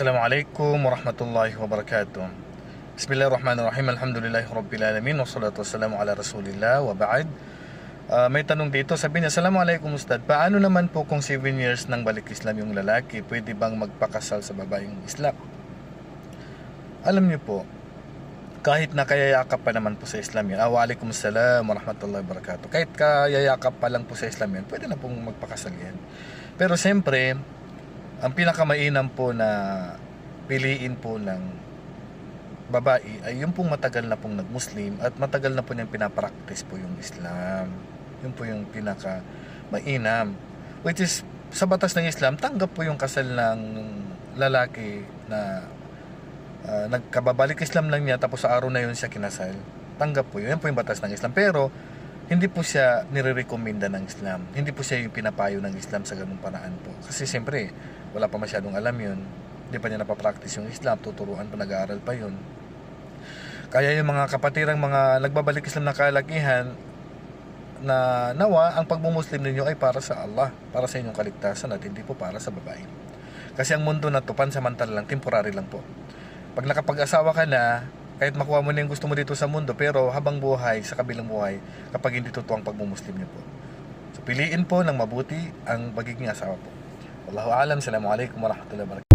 Assalamualaikum warahmatullahi wabarakatuh. Bismillahirrahmanirrahim. Alhamdulillahi rabbil alamin wassalatu wassalamu ala rasulillah wa ba'd. May tanong dito, sabi niya, Assalamualaikum Ustad, paano naman po kung 7 years nang balik Islam yung lalaki, pwede bang magpakasal sa babaeng Islam? Alam niyo po, kahit nakayayakap pa naman po sa Islam yan, Waalaikumsalam warahmatullahi wabarakatuh, kahit kayayakap pa lang po sa Islam yan, pwede na pong magpakasal yan. Pero siyempre, ang pinakamainam po na piliin po ng babae ay yung pong matagal na pong nag-Muslim at matagal na po niyang pinapractice po yung Islam. Yun po yung pinakamainam. Which is, sa batas ng Islam, tanggap po yung kasal ng lalaki na nagkababalik Islam lang niya tapos sa araw na yun siya kinasal. Tanggap po yun. Yan po yung batas ng Islam. Pero, hindi po siya nire-recommenda ng Islam. Hindi po siya yung pinapayo ng Islam sa ganung paraan po. Kasi siyempre, wala pa masyadong alam yun. Hindi pa niya napapractice yung Islam. Tuturuan pa, nag-aaral pa yun. Kaya yung mga kapatirang mga nagbabalik Islam na kalakihan, na nawa, ang pagmumuslim ninyo ay para sa Allah, para sa inyong kaligtasan at hindi po para sa babae. Kasi ang mundo na to, pansamantala lang, temporary lang po. Pag nakapag-asawa ka na, kahit makuha mo na yung gusto mo dito sa mundo, pero habang buhay, sa kabilang buhay, kapag hindi totoo ang pagmumuslim niyo po. So piliin po ng mabuti ang pagiging asawa po. Wallahu a'lam. Assalamualaikum warahmatullahi wabarakatuh.